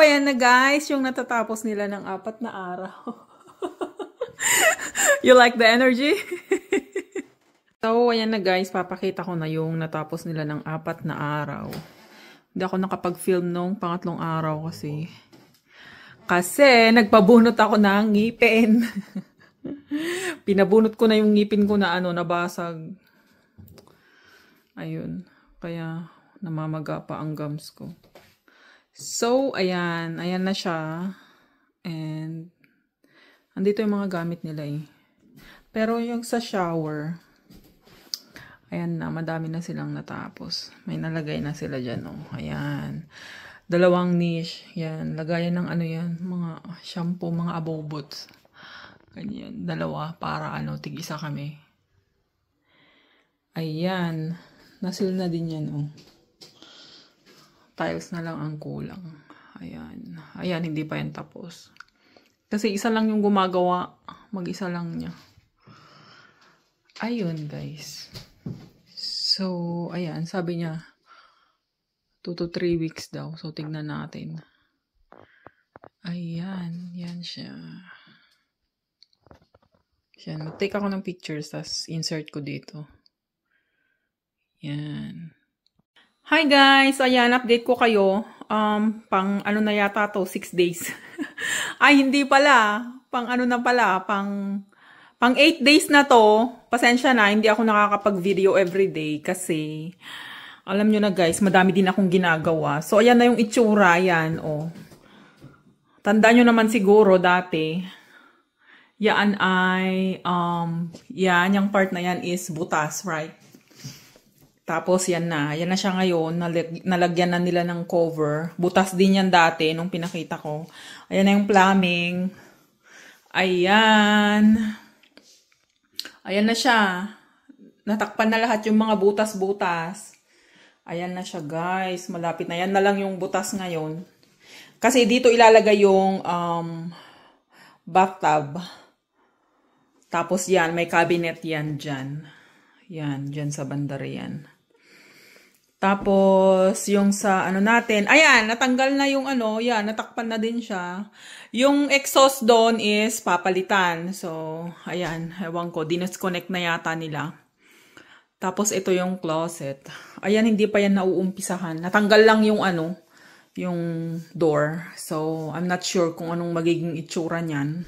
ayan na guys, yung natatapos nila ng 4 na araw. You like the energy? So, ayan na guys, papakita ko na yung natapos nila ng 4 na araw. Hindi ako nakapag-film nung pangatlong araw kasi. Kasi, nagpabunot ako ng ngipin. Pinabunot ko na yung ngipin ko na nabasag. Ayun. Kaya, namamaga pa ang gums ko. So, ayan. Ayan na siya. And, andito yung mga gamit nila eh. Pero yung sa shower, ayan na, madami na silang natapos. May nalagay na sila dyan, oh. Ayan. 2 niche. Yan. Lagayan ng yan. Mga shampoo, mga abobots. Ganyan. 2 para tig-isa kami. Ayan. Nasil na din yan, oh. Tiles na lang ang kulang. Ayan. Ayan, hindi pa yan tapos. Kasi isa lang yung gumagawa. Mag-isa lang niya. Ayun, guys. So, ayan, sabi niya 2 to 3 weeks daw. So, tignan natin. Ayan, yan siya. Yan, mag-take ako ng pictures, tas insert ko dito. Yan. Hi guys! Ayan, update ko kayo. Pang na yata to, 6 days. Ay, hindi pala. Pang na pala, pang 8 days na to. Pasensya na, hindi ako nakakapag-video everyday kasi alam nyo na guys, madami din akong ginagawa. So, ayan na yung itsura. Ayan, oh. Tandaan nyo naman siguro dati. Yan ay, yan, yung part na yan is butas, right? Tapos, yan na. Yan na siya ngayon. Nalagyan na nila ng cover. Butas din yan dati nung pinakita ko. Ayan na yung plumbing. Ayan. Ayan na siya. Natakpan na lahat yung mga butas-butas. Ayan na siya, guys. Malapit na. Yan na lang yung butas ngayon. Kasi dito ilalagay yung bathtub. Tapos yan, may cabinet yan dyan. Yan, dyan sa bandar yan. Tapos, yung sa natin, ayan, natanggal na yung yan, natakpan na din siya. Yung exhaust doon is papalitan. So, ayan, ewan ko, disconnect na yata nila. Tapos, ito yung closet. Ayan, hindi pa yan nauumpisahan. Natanggal lang yung yung door. So, I'm not sure kung anong magiging itsura niyan.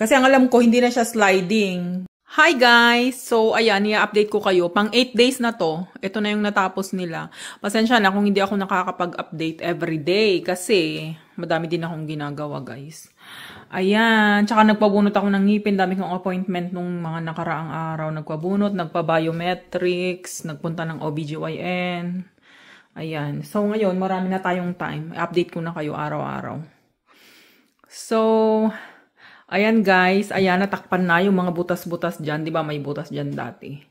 Kasi ang alam ko, hindi na siya sliding. Hi guys! So, ayan, i-update ko kayo. Pang 8 days na to. Ito na yung natapos nila. Pasensya na kung hindi ako nakakapag-update everyday kasi madami din akong ginagawa, guys. Ayan. Tsaka nagpabunot ako ng ngipin. Dami kong appointment nung mga nakaraang araw. Nagpabunot, nagpa-biometrics, nagpunta ng OBGYN. Ayan. So, ngayon, marami na tayong time. I-update ko na kayo araw-araw. So, ayan guys, ayan natakpan na yung mga butas-butas dyan. Diba may butas dyan dati?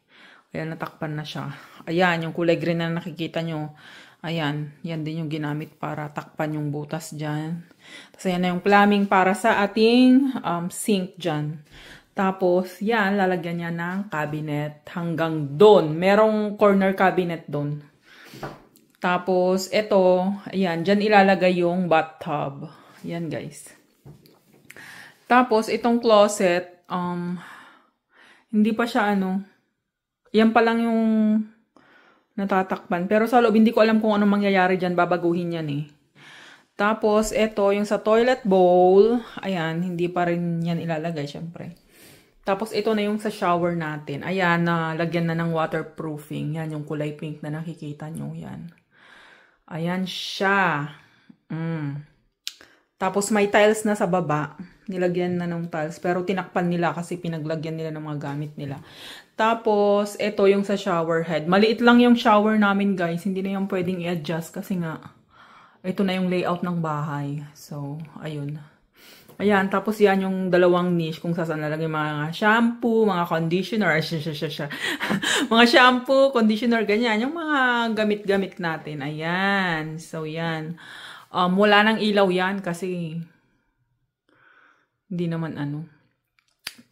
Ayan natakpan na siya. Ayan, yung kulay green na nakikita nyo. Ayan, yan din yung ginamit para takpan yung butas dyan. Tapos ayan na yung plumbing para sa ating sink dyan. Tapos yan, lalagyan niya ng cabinet hanggang doon. Merong corner cabinet doon. Tapos ito, ayan, dyan ilalagay yung bathtub. Yan guys. Tapos, itong closet, hindi pa siya yan pa lang yung natatakpan. Pero sa loob, hindi ko alam kung anong mangyayari dyan, babaguhin yan eh. Tapos, ito, yung sa toilet bowl, ayan, hindi pa rin yan ilalagay, syempre. Tapos, ito na yung sa shower natin. Ayan, lagyan na ng waterproofing. Yan, yung kulay pink na nakikita nyo, yan. Ayan siya. Tapos, may tiles na sa baba. Nilagyan na ng tiles. Pero tinakpan nila kasi pinaglagyan nila ng mga gamit nila. Tapos, ito yung sa shower head. Maliit lang yung shower namin, guys. Hindi na yung pwedeng i-adjust kasi nga, ito na yung layout ng bahay. So, ayun. Ayan, tapos yan yung 2 niche kung saan nalagay mga shampoo, mga conditioner, mga shampoo, conditioner, ganyan. Yung mga gamit-gamit natin. Ayan. So, yan. Wala nang ilaw yan kasi hindi naman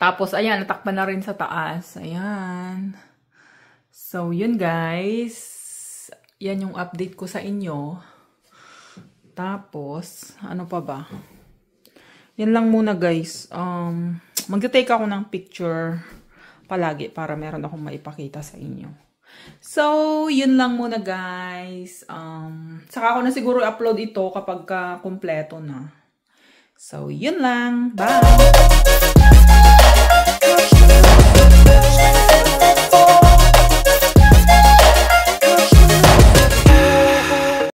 Tapos, ayan, natakpan na rin sa taas. Ayan. So, yun guys. Yan yung update ko sa inyo. Tapos, ano pa ba? Yan lang muna guys. Magte-take ako ng picture palagi para meron akong maipakita sa inyo. So, yun lang muna guys. Saka ko na siguro i-upload ito kapag kumpleto na. So, yun lang. Bye!